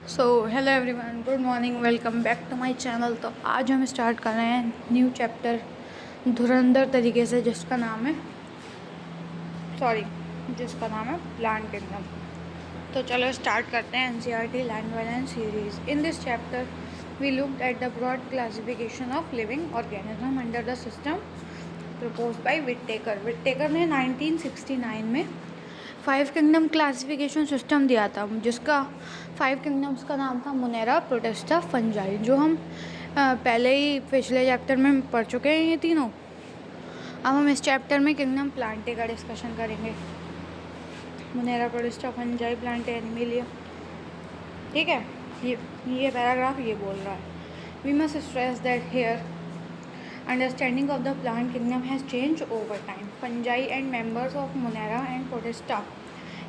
So hello everyone, good morning, welcome back to my channel. तो आज हम start कर रहे हैं न्यू चैप्टर धुरंधर तरीके से, जिसका नाम है प्लांट किंगडम। तो चलो स्टार्ट करते हैं एनसीईआरटी लैंड वाइल्ड series. In this chapter we looked at the broad classification of living organism under the system propose by Whittaker. Whittaker ने 1969 में 5 किंगडम क्लासिफिकेशन सिस्टम दिया था, जिसका 5 किंगडम्स का नाम था मोनेरा, प्रोटिस्टा, फंजाई, जो हम पहले ही पिछले चैप्टर में पढ़ चुके हैं ये तीनों। अब हम इस चैप्टर में किंगडम प्लांटे का डिस्कशन करेंगे। Monera, Protista, Fungi, Plantae, Animalia. ठीक है, ये पैराग्राफ ये बोल रहा है, we must stress that here understanding of the plant kingdom has changed over time. Fungi and members of Monera and Protista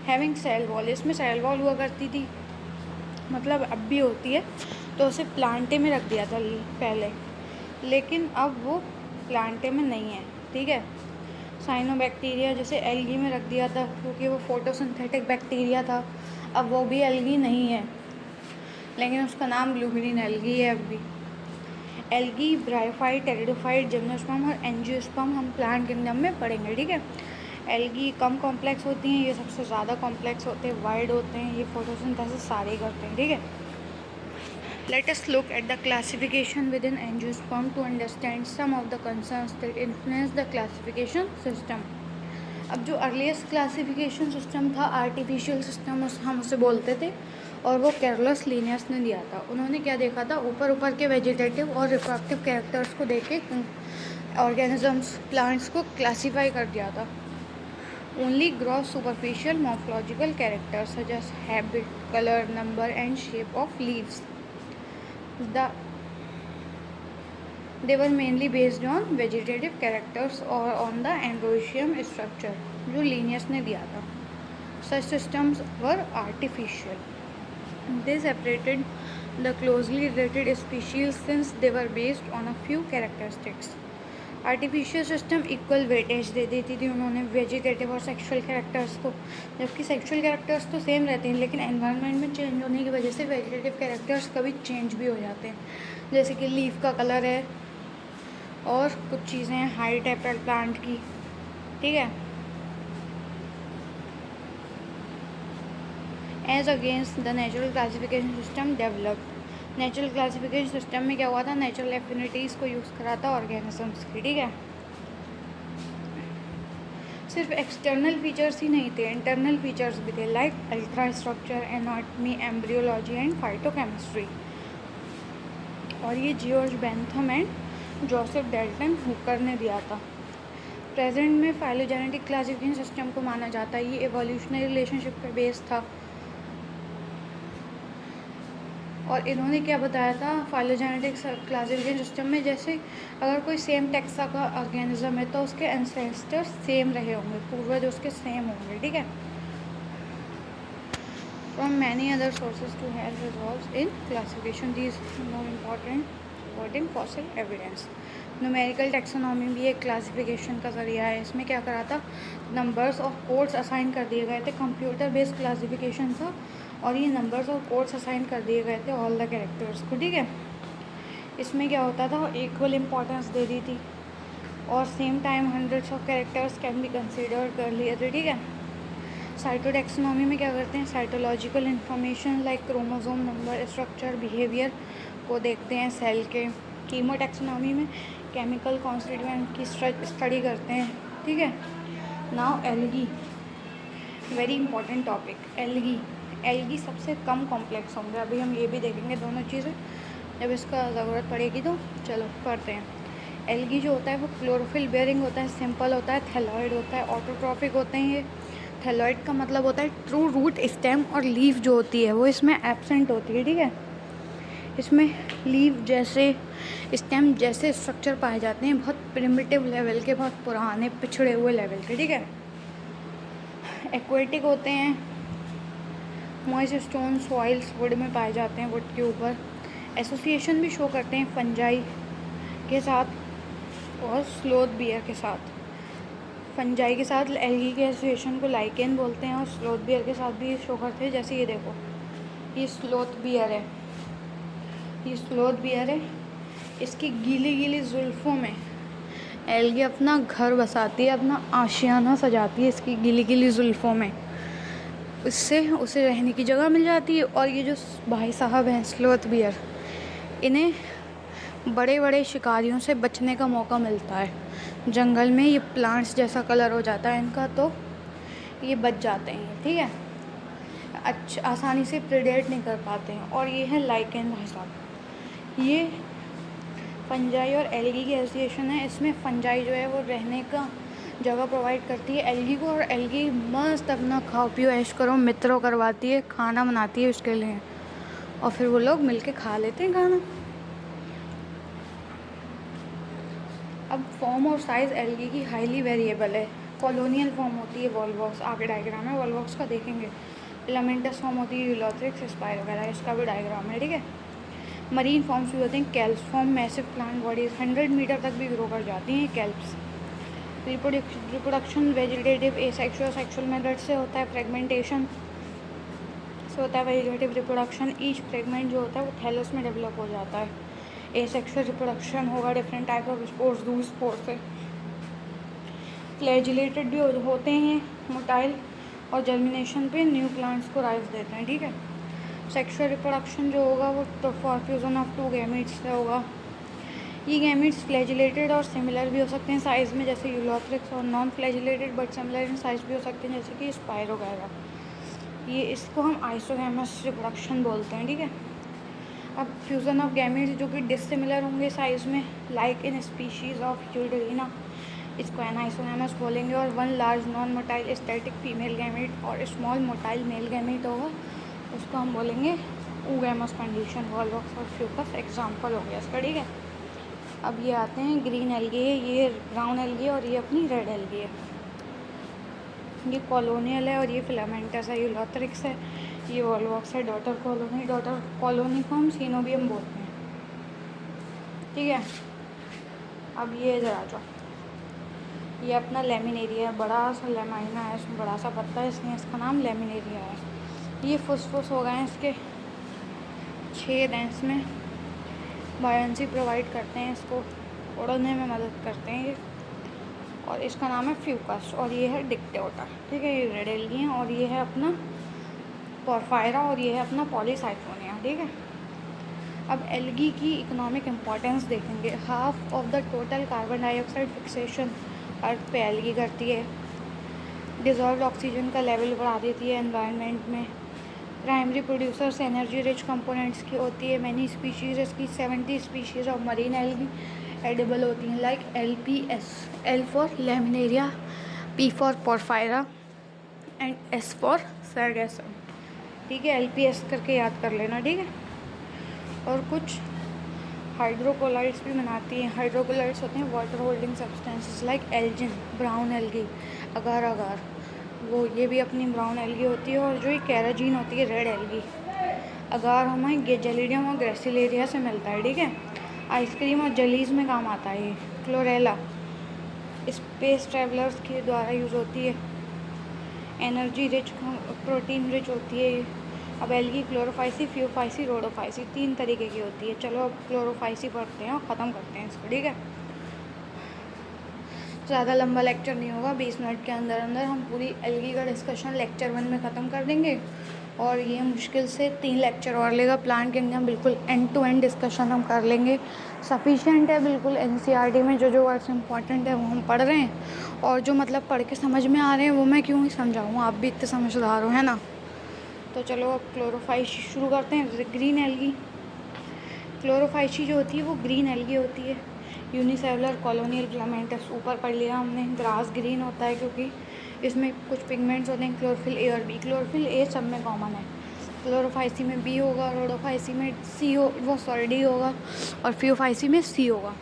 having cell wall, इसमें cell wall हुआ करती थी, मतलब अब भी होती है, तो उसे प्लांटे में रख दिया था पहले, लेकिन अब वो प्लांटे में नहीं है। ठीक है, साइनोबैक्टीरिया जैसे एल्गी में रख दिया था, क्योंकि वो फोटोसिंथेटिक बैक्टीरिया था। अब वो भी एल्गी नहीं है, लेकिन उसका नाम ब्लूमिनिन एल्गी है अब भी। एल्गी, ब्रायोफाइट, टेरिडोफाइट, जिम्नोस्पर्म और एंजियोस्पर्म हम प्लांट किंगडम में पढ़ेंगे। ठीक है, एल्गी कम कॉम्प्लेक्स होती हैं, ये सबसे ज़्यादा कॉम्प्लेक्स होते हैं, वाइड होते हैं, ये फोटोसिंथेसिस सारे करते हैं। ठीक है, let us look at the classification within angiosperm to understand some of the concerns that influence the classification system. अब जो अर्लीस्ट क्लासिफिकेशन सिस्टम था, आर्टिफिशियल सिस्टम हम उसे बोलते थे, और वो कैरोलस लीनियस ने दिया था। उन्होंने क्या देखा था, ऊपर के वेजिटेटिव और रिप्रोडक्टिव कैरेक्टर्स को देख के ऑर्गेनिजम्स, प्लांट्स को क्लासीफाई कर दिया था। Only gross superficial morphological characters such as habit, colour, number and shape of leaves, they were mainly based on vegetative characters or on the androecium structure जो Linnaeus ने दिया था। Such systems were artificial. They separated the closely related species since they were based on a few characteristics. Artificial system equal weightage दे देती थी उन्होंने vegetative और sexual characters को, जबकि सेक्सुअल कैरेक्टर्स तो सेम रहते हैं, लेकिन एनवायरनमेंट में चेंज होने की वजह से वेजिटेटिव कैरेक्टर्स कभी चेंज भी हो जाते हैं, जैसे कि लीफ का कलर है और कुछ चीज़ें हैं हाइट है प्लांट की। ठीक है, as against the natural classification system developed. Natural classification system में क्या हुआ था, नेचुरल एफिनिटीज़ को यूज़ करा था ऑर्गेनिजम्स की। ठीक है, सिर्फ एक्सटर्नल फीचर्स ही नहीं थे, इंटरनल फीचर्स भी थे, like ultra structure, anatomy, embryology and phytochemistry. और ये George Bentham and Joseph Dalton Hooker ने दिया था। प्रेजेंट में फाइलोजेनेटिक क्लासिफिकेशन सिस्टम को माना जाता है, ये एवोल्यूशनरी रिलेशनशिप पे बेस था। और इन्होंने क्या बताया था, फाइलोजेनेटिक क्लासिफिकेशन सिस्टम में जैसे अगर कोई सेम टैक्सा का ऑर्गेनिज्म है तो उसके एंसेस्टर्स सेम रहे होंगे, पूर्वज उसके सेम होंगे। ठीक है, from many other sources to have resolves in classification these more important supporting fossil evidence. Numerical taxonomy भी एक क्लासिफिकेशन का जरिया है। इसमें क्या करा था, नंबर्स और कोड्स असाइन कर दिए गए थे, कंप्यूटर बेस्ड क्लासिफिकेशन था, और ये नंबर्स और कोड्स असाइन कर दिए गए थे ऑल द कैरेक्टर्स को। ठीक है, इसमें क्या होता था, इक्वल इम्पोर्टेंस दे दी थी, और same time hundreds of characters can be considered कर लिए थे। ठीक है, साइटोटेक्सोनॉमी में क्या करते हैं, cytological information like chromosome number, structure, behaviour को देखते हैं सेल के। कीमोटेक्सोनॉमी में केमिकल कॉन्स्टिट्यूएंट की स्टडी करते हैं। ठीक है, now algae, very important topic. Algae सबसे कम कॉम्प्लेक्स होंगे, अभी हम ये भी देखेंगे दोनों चीज़ें जब इसका ज़रूरत पड़ेगी। तो चलो पढ़ते हैं। एल्गी जो होता है वो क्लोरोफिल बेयरिंग होता है, सिंपल होता है, थैलॉइड होता है, ऑटोट्रॉफिक होते हैं ये। थैलॉइड का मतलब होता है ट्रू रूट, स्टेम और लीफ जो होती है वो इसमें एब्सेंट होती है। ठीक है, इसमें लीफ जैसे, स्टेम जैसे स्ट्रक्चर पाए जाते हैं, बहुत प्रिमिटिव लेवल के, बहुत पुराने पिछड़े हुए लेवल के। ठीक है, एक्वेटिक होते हैं, मॉइस्ट स्टोन सॉइल्स वुड में पाए जाते हैं, वुड के ऊपर। एसोसिएशन भी शो करते हैं फंजाई के साथ और स्लोथ बियर के साथ। फंजाई के साथ एल्गी के एसोसिएशन को लाइकेन बोलते हैं, और स्लोथ बियर के साथ भी शो करते हैं, जैसे ये देखो ये स्लोथ बियर है, ये स्लोथ बियर है। इसकी गीली गीली जुल्फ़ों में एल्गी अपना घर बसाती है, अपना आशियाना सजाती है इसकी गीली गीली जुल्फ़ों में। इससे उसे रहने की जगह मिल जाती है। और ये जो भाई साहब हैं स्लोथ बियर, इन्हें बड़े बड़े शिकारियों से बचने का मौका मिलता है। जंगल में ये प्लांट्स जैसा कलर हो जाता है इनका, तो ये बच जाते हैं, ठीक है। अच्छा, आसानी से प्रेडेट नहीं कर पाते हैं। और ये है लाइकेन भाई साहब, ये फंजाई और एल्गी की एसोसिएशन है। इसमें फंजाई जो है वो रहने का जगह प्रोवाइड करती है एल्गी को, और एल्गी मस्त अपना खाओ पियो ऐश करो मित्रों करवाती है, खाना बनाती है उसके लिए, और फिर वो लोग मिलके खा लेते हैं खाना। अब फॉर्म और साइज़ एल्गी की हाईली वेरिएबल है। कॉलोनियल फॉर्म होती है वॉलवॉक्स, आगे डायग्राम है वॉलवॉक्स का देखेंगे। फिलामेंटस फॉर्म होती है यूलोथ्रिक्स, स्पाइर वगैरह, इसका भी डायग्राम है, ठीक है। मरीन फॉर्म्स भी होते हैं kelps form, massive plant bodies 100 metre तक भी ग्रो कर जाती हैं kelps. Reproduction vegetative asexual sexual method से होता है। फ्रेगमेंटेशन से होता है वेजिटेटिव रिप्रोडक्शन। ईच फ्रेगमेंट जो होता है वो थैलस में डेवलप हो जाता है। एसेक्सुअल रिप्रोडक्शन होगा डिफरेंट टाइप ऑफ स्पोर्स, दूर स्पोर्स से। फ्लैजिलेटेड भी होते हैं मोटाइल, और जर्मिनेशन पे न्यू प्लांट्स को राइज देते हैं, ठीक है। सेक्सुअल रिप्रोडक्शन जो होगा वो फॉर फ्यूजन ऑफ 2 गैमीट्स से होगा। ये गैमीट्स फ्लैजिलेटेड और सिमिलर भी हो सकते हैं साइज़ में, जैसे यूलोथ्रिक्स, और non flagellated but similar in size भी हो सकते हैं, जैसे कि स्पाइर वगैरह। ये इसको हम आइसोगैमस रिप्रोडक्शन बोलते हैं, ठीक है। अब फ्यूज़न ऑफ गैमीट्स जो कि डिसिमिलर होंगे साइज़ में, लाइक इन स्पीशीज़ ऑफ यूडरीना, इसको एनाइसोगैमस बोलेंगे। और one large non motile static female gamete और स्मॉल मोटाइल मेल गैमीट होगा, उसको हम बोलेंगे ऊगैमस कंडीशन। वॉलवॉक्स और फ्यूकस एग्जाम्पल हो गया इसका, ठीक है। अब ये आते हैं ग्रीन एल्गी है, ये ब्राउन एल्गी है, और ये अपनी रेड एल्गी है। ये कॉलोनियल है और ये फिलामेंटस है, यूलोथ्रिक्स है, ये वॉलवॉक्स है। डॉटर कॉलोनी को हम सीनोबियम बोलते हैं, ठीक है। अब ये जरा जो ये अपना लेमिनेरिया है, बड़ा सा लेमाइना है, इसमें बड़ा सा पत्ता है, इसलिए इसका नाम लेमिनेरिया है। ये फुसफुस हो गए हैं इसके, छेद हैं इसमें, बायंसी प्रोवाइड करते हैं, इसको उड़ने में मदद करते हैं ये। और इसका नाम है फ्यूकस, और ये है डिक्टेटा, ठीक है। ये रेड एल्गी हैं, और ये है अपना पोरफायरा, और ये है अपना पॉलीसाइक्लोनिया, ठीक है। अब एल्गी की इकोनॉमिक इम्पोर्टेंस देखेंगे। Half of the total carbon dioxide fixation earth पे एल्गी करती है। डिजॉल्व्ड ऑक्सीजन का लेवल बढ़ा देती है एनवायरनमेंट में। Primary producers energy rich components की होती है। मैनी स्पीशीज़, इसकी 70 species of marine algae edible होती हैं, like LPS, L for Laminaria, P for Porphyra and S for Sargassum, ठीक है। LPS करके याद कर लेना, ठीक है। और कुछ हाइड्रोकोलाइड्स भी बनाती हैं। हाइड्रोकोलाइड्स होते हैं water holding substances, like algin, brown algae, agar agar, वो ये भी अपनी ब्राउन एल्गी होती है। और जो ये कैराजीन होती है रेड एल्गी। अगार हमें जेलिडियम और ग्रेसिलेरिया से मिलता है, ठीक है। आइसक्रीम और जलीज में काम आता है ये। क्लोरेला स्पेस ट्रैवलर्स के द्वारा यूज़ होती है। एनर्जी रिच, प्रोटीन रिच होती है ये। अब एल्गी क्लोरोफाइसी, फ्यूफाइसी, रोडोफाइसी 3 तरीके की होती है। चलो अब क्लोरोफाइसी पढ़ते हैं और ख़त्म करते हैं इसको, ठीक है। ज़्यादा लंबा लेक्चर नहीं होगा, 20 मिनट के अंदर अंदर हम पूरी एल्गी का डिस्कशन लेक्चर 1 में ख़त्म कर देंगे। और ये मुश्किल से 3 लेक्चर और लेगा। प्लांट किंगडम बिल्कुल एंड टू एंड डिस्कशन हम कर लेंगे, सफिशिएंट है बिल्कुल। NCERT में जो जो वर्ड्स इंपॉर्टेंट है वो हम पढ़ रहे हैं, और जो मतलब पढ़ के समझ में आ रहे हैं वो मैं क्यों ही समझाऊँ, आप भी इतने समझदार हो, है ना। तो चलो अब क्लोरोफाइसी शुरू करते हैं। ग्रीन एल्गी, क्लोरोफाइसी जो होती है वो ग्रीन एल्गी होती है। यूनिसेलुलर कॉलोनियल फिलामेंटस ऊपर पढ़ लिया हमने। ग्रास ग्रीन होता है क्योंकि इसमें कुछ पिगमेंट्स होते हैं, क्लोरोफिल A और B। क्लोरोफिल A सब में कॉमन है। क्लोरोफाइसी में B होगा, रोडोफाइसी में D होगा, और फ्यूफाइसी में C होगा।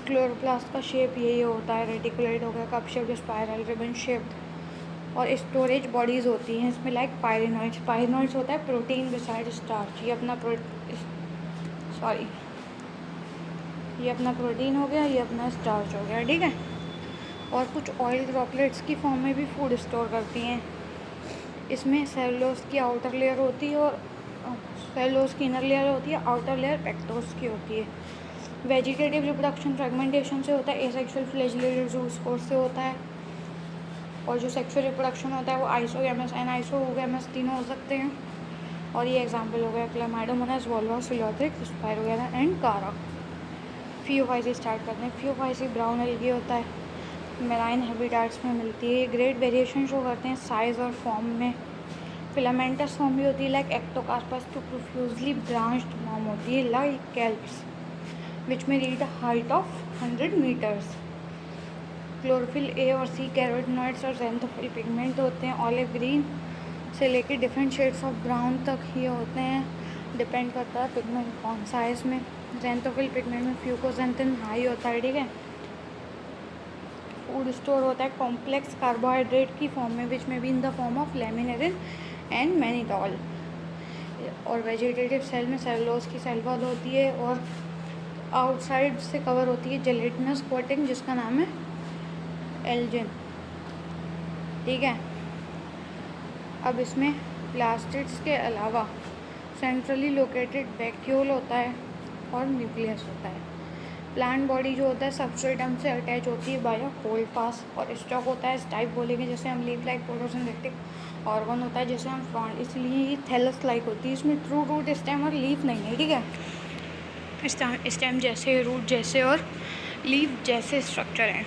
क्लोरोप्लास्ट का शेप यही होता है, रेटिकुलेट हो गया, cup shaped, spiral, ribbon shaped. और स्टोरेज बॉडीज़ होती हैं इसमें, लाइक पायरिनॉइड्स। पायरिनॉइड्स होता है प्रोटीन बिसाइड स्टार्च। ये अपना प्रोटीन हो गया, ये अपना स्टार्च हो गया, ठीक है। और कुछ ऑयल ड्रॉपलेट्स की फॉर्म में भी फूड स्टोर करती हैं। इसमें सेलुलोज की आउटर लेयर होती है और सेलुलोज की इनर लेयर होती है, आउटर लेयर पेक्टोज की होती है। वेजिटेटिव रिप्रोडक्शन फ्रेगमेंटेशन से होता है, एसेक्सुअल फ्लैजिलेटेड जूस्पोर से होता है। और जो सेक्सुअल रिप्रोडक्शन होता है वो आइसोगैमस एंड आइसोगैमस तीनों हो सकते हैं। और ये एग्जांपल हो गया क्लेमाइडोमोनास, वोल्वा, सिलोथिक, स्पाइरोगेरा एंड कारा। फियोफाइसी स्टार्ट करते हैं। फियोफाइसी ब्राउन एल्गी होता है, मेराइन हैबिटाट्स में मिलती है। ग्रेट वेरिएशन शो करते हैं साइज और फॉर्म में। फिलामेंटस फॉर्म भी होती है like Ectocarpus to profusely branched form होती है लाइक कैल्प्स विच में reach the height of 100 metres. Chlorophyll a और सी कैरोटिनॉइड्स और ज़ैंथोफिल पिगमेंट होते हैं। ऑलिव ग्रीन से लेकर डिफरेंट शेड्स ऑफ ब्राउन तक ये होते हैं, डिपेंड करता है पिगमेंट कौन सा है इसमें। ज़ैंथोफिल पिगमेंट में फ्यूकोजेंथिन हाई होता है, ठीक है। फूड स्टोर होता है कॉम्प्लेक्स कार्बोहाइड्रेट की फॉर्म में, विच में भी in the form of laminarin and mannitol. और वेजिटेटिव सेल में सेलुलोज की सेल वॉल होती है और आउटसाइड से कवर होती है जेलेटिनस कोटिंग जिसका नाम है एल्जिन, ठीक है। अब इसमें प्लास्टिड्स के अलावा सेंट्रली लोकेटेड वैक्यूल होता है और न्यूक्लियस होता है। प्लांट बॉडी जो होता है सबस्ट्रेटम से अटैच होती है बाय होल्ड पास, और स्टॉक होता है टाइप बोलेंगे जैसे हम लीफ लाइक फोटोसिंथेटिक ऑर्गन होता है जैसे हम फ्रॉन्ट, इसलिए ये थैलस लाइक होती है। इसमें ट्रू रूट स्टेम और लीफ नहीं है, ठीक है। स्टेम जैसे, रूट जैसे और लीफ जैसे स्ट्रक्चर हैं।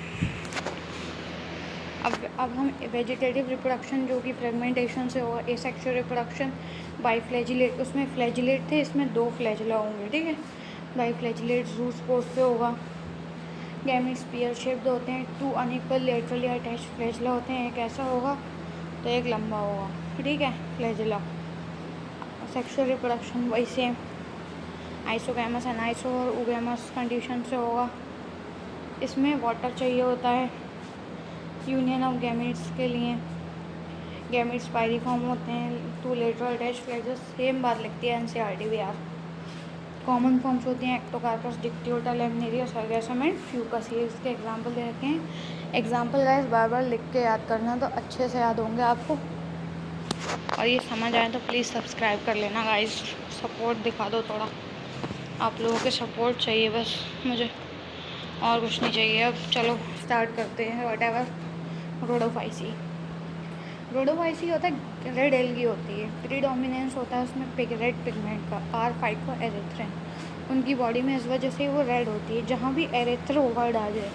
अब हम वेजिटेटिव रिप्रोडक्शन जो कि फ्रेगमेंटेशन से होगा, एसेक्सुअल रिप्रोडक्शन बाई फ्लैजिलेट, उसमें फ्लैजिलेट थे, इसमें 2 फ्लैजिला होंगे, ठीक है। बाई फ्लैजिलेट जूस्पोर से होगा। गैमीट्स स्पीयर शेप्ड होते हैं, 2 अनइक्वल लेटरली अटैच फ्लैजिला होते हैं, एक ऐसा होगा तो एक लंबा होगा, ठीक है, फ्लैजिला। सेक्सुअल रिप्रोडक्शन वही सेम, आइसोगैमस एनाइसो और उगैमस कंडीशन से होगा। इसमें वाटर चाहिए होता है यूनियन ऑफ गैमेट्स के लिए। गैमेट्स पायरिफॉर्म होते हैं, 2 लेटरल अटैच फ्लैजेस, सेम बात लिखती है एनसीईआरटी भी यार। कॉमन फॉर्म्स होती हैं Ectocarpus, Dictyota, Laminaria, Sargassum and Fucus. ये इसके एग्जांपल दे रखे हैं। एग्जांपल गाइस बार बार लिख के याद करना तो अच्छे से याद होंगे आपको, और ये समझ आए तो प्लीज़ सब्सक्राइब कर लेना गाइस, सपोर्ट दिखा दो थोड़ा, आप लोगों के सपोर्ट चाहिए बस मुझे, और कुछ नहीं चाहिए। अब चलो स्टार्ट करते हैं। व्हाटएवर। रोडोफाइसी, रोडोफाइसी होता है रेड एल्गी होती है, प्रीडोमिनेंस होता है उसमें रेड पिगमेंट का, आर फाइकोएरिथ्रिन। उनकी बॉडी में इस वजह से वो रेड होती है, जहाँ भी एरिथ्रो वर्ड आ जाए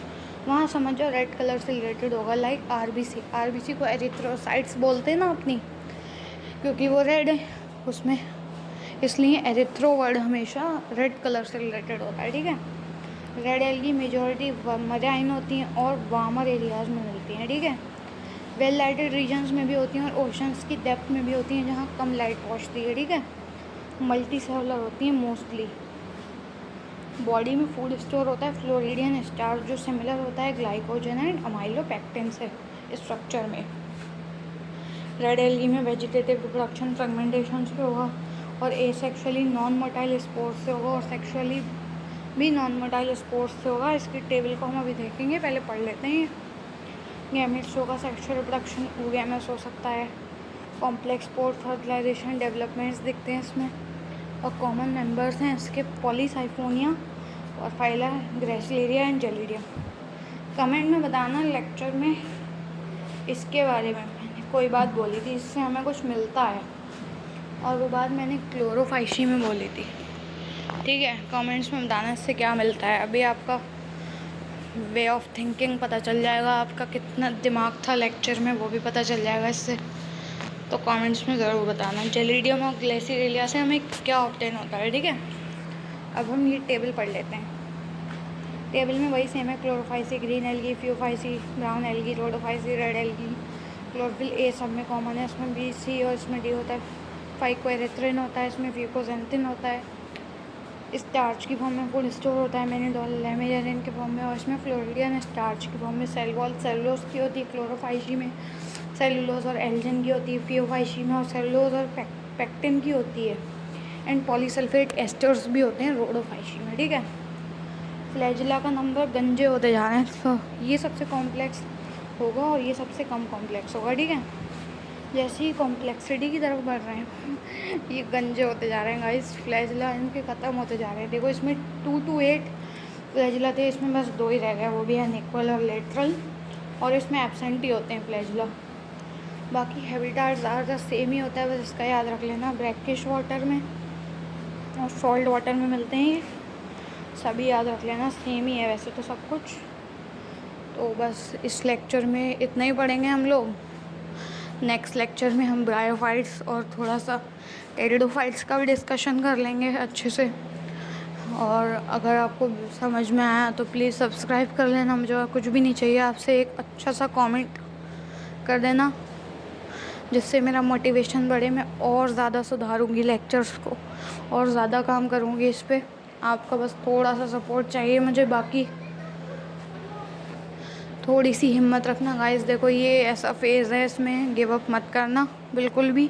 वहाँ समझ जाओ रेड कलर से रिलेटेड होगा, लाइक आरबीसी। आरबीसी को एरिथ्रोसाइट्स बोलते हैं ना अपनी, क्योंकि वो रेड है उसमें, इसलिए एरिथ्रो वर्ड हमेशा रेड कलर से रिलेटेड होता है, ठीक है। रेड एल्गी मेजॉरिटी मराइन होती हैं और वार्मर एरियाज़ में मिलती हैं, ठीक है। वेल लाइटेड रीजन्स में भी होती हैं और ओशंस की डेप्थ में भी होती हैं जहाँ कम लाइट पहुँचती है, ठीक है। मल्टी सेलुलर होती हैं मोस्टली। बॉडी में फूड स्टोर होता है फ्लोरिडियन स्टार्च जो सिमिलर होता है ग्लाइकोजन एंड अमाइलोपेक्टिन से स्ट्रक्चर में। रेड एल्गी में वेजिटेटिव रिप्रोडक्शन फ्रेगमेंटेशन से होगा और एसेक्सुअली नॉन मोटाइल स्पोर्स से होगा और सेक्सुअली भी नॉन मोटाइल स्पोर्स से होगा। इसकी टेबल को हम अभी देखेंगे, पहले पढ़ लेते हैं। गैमेट्स होगा, सेक्सुअल रिप्रोडक्शन ओगैमस हो सकता है, कॉम्प्लेक्स पोर्ट फर्टिलाइजेशन डेवलपमेंट्स दिखते हैं इसमें, और कॉमन मेंबर्स हैं इसके पॉलीसाइफोनिया और phyla, gracilaria and gelidium. Comment में बताना लेक्चर में इसके बारे में मैंने कोई बात बोली थी इससे हमें कुछ मिलता है, और वो बात मैंने क्लोरोफाइसी में बोली थी, ठीक है। कमेंट्स में बताना इससे क्या मिलता है। अभी आपका वे ऑफ थिंकिंग पता चल जाएगा, आपका कितना दिमाग था लेक्चर में वो भी पता चल जाएगा इससे, तो कमेंट्स में ज़रूर बताना। जेलिडियम और ग्लेसिरेलिया से हमें क्या ऑब्टेन होता है, ठीक है। अब हम ये टेबल पढ़ लेते हैं। टेबल में वही सेम है, Chlorophyceae, green algae, Phaeophyceae, brown algae, Rhodophyceae, red algae. Chlorophyll a सब में कॉमन है, इसमें बी, सी और इसमें डी होता है। फाइकोएरिथ्रिन होता है, इसमें फ्यूकोजेंथिन होता है, स्टार्च की फॉर्म में फूड स्टोर होता है, मैनिडॉल लेमिनेरिन के फॉर्म में, और इसमें फ्लोरिडियन स्टार्च की फॉर्म में। सेल वॉल सेलुलोज की होती है क्लोरोफाइसी में, सेलुलोज और एल्जिन की होती है फ्यूफाइसी में, और सेलुलोज और पेक्टिन की होती है, एंड पॉलीसल्फेट एस्टर्स भी होते हैं रोडोफाइसी में, ठीक है। फ्लैजिला का नंबर गंजे होते जा रहे हैं, तो ये सबसे कॉम्प्लेक्स होगा और ये सबसे कम कॉम्प्लेक्स होगा, ठीक है। जैसे ही कॉम्प्लेक्सिटी की तरफ बढ़ रहे हैं ये गंजे होते जा रहे हैं गाइस। फ्लैजिला इनके ख़त्म होते जा रहे हैं। देखो इसमें 2 to 8 फ्लैजिला थे, इसमें बस 2 ही रह गए, वो भी अनइक्वल और लेटरल, और इसमें एब्सेंट ही होते हैं फ्लैजिला। बाकी हैबिटाट ज़्यादातर सेम ही होता है, बस इसका याद रख लेना। ब्रैकिश वाटर में और सॉल्ट वाटर में मिलते हैं ये सभी, याद रख लेना। सेम ही है वैसे तो सब कुछ। तो बस इस लेक्चर में इतना ही पढ़ेंगे हम लोग। नेक्स्ट लेक्चर में हम ब्रायोफाइट्स और थोड़ा सा टेरिडोफाइट्स का भी डिस्कशन कर लेंगे अच्छे से। और अगर आपको समझ में आया तो प्लीज़ सब्सक्राइब कर लेना। मुझे और कुछ भी नहीं चाहिए आपसे, एक अच्छा सा कमेंट कर देना जिससे मेरा मोटिवेशन बढ़े। मैं और ज़्यादा सुधारूँगी लेक्चर्स को और ज़्यादा काम करूँगी इस पर। आपका बस थोड़ा सा सपोर्ट चाहिए मुझे। बाकी थोड़ी सी हिम्मत रखना गाइस। देखो ये ऐसा फेज़ है, इसमें गिव अप मत करना बिल्कुल भी।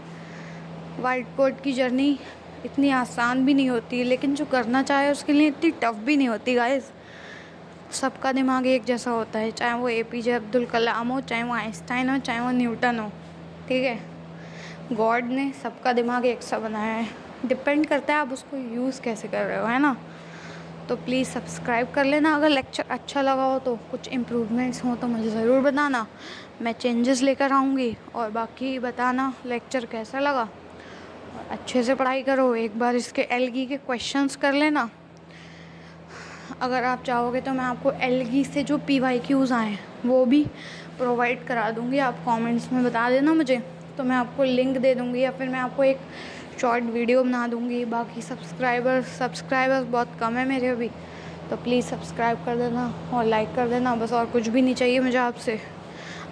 वाइट कोट की जर्नी इतनी आसान भी नहीं होती, लेकिन जो करना चाहे उसके लिए इतनी टफ भी नहीं होती गाइस। सबका दिमाग एक जैसा होता है, चाहे वो APJ अब्दुल कलाम हो, चाहे वो आइंस्टाइन हो, चाहे वो न्यूटन हो, ठीक है। गॉड ने सबका दिमाग एक सा बनाया है, डिपेंड करता है आप उसको यूज़ कैसे कर रहे हो, है ना। तो प्लीज़ सब्सक्राइब कर लेना। अगर लेक्चर अच्छा लगा हो तो कुछ इम्प्रूवमेंट्स हो तो मुझे ज़रूर बताना, मैं चेंजेस लेकर आऊँगी। और बाकी बताना लेक्चर कैसा लगा। और अच्छे से पढ़ाई करो। एक बार इसके एल्गी के क्वेश्चंस कर लेना। अगर आप चाहोगे तो मैं आपको एल्गी से जो PYQs आए हैं वो भी प्रोवाइड करा दूँगी। आप कमेंट्स में बता देना मुझे, तो मैं आपको लिंक दे दूँगी, या फिर मैं आपको एक शॉर्ट वीडियो बना दूँगी। बाकी सब्सक्राइबर्स बहुत कम है मेरे अभी, तो प्लीज़ सब्सक्राइब कर देना और लाइक कर देना। बस और कुछ भी नहीं चाहिए मुझे आपसे।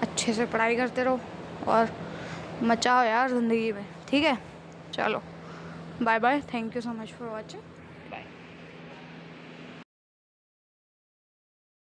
अच्छे से पढ़ाई करते रहो और मचाओ यार ज़िंदगी में, ठीक है। चलो bye bye, thank you so much for watching.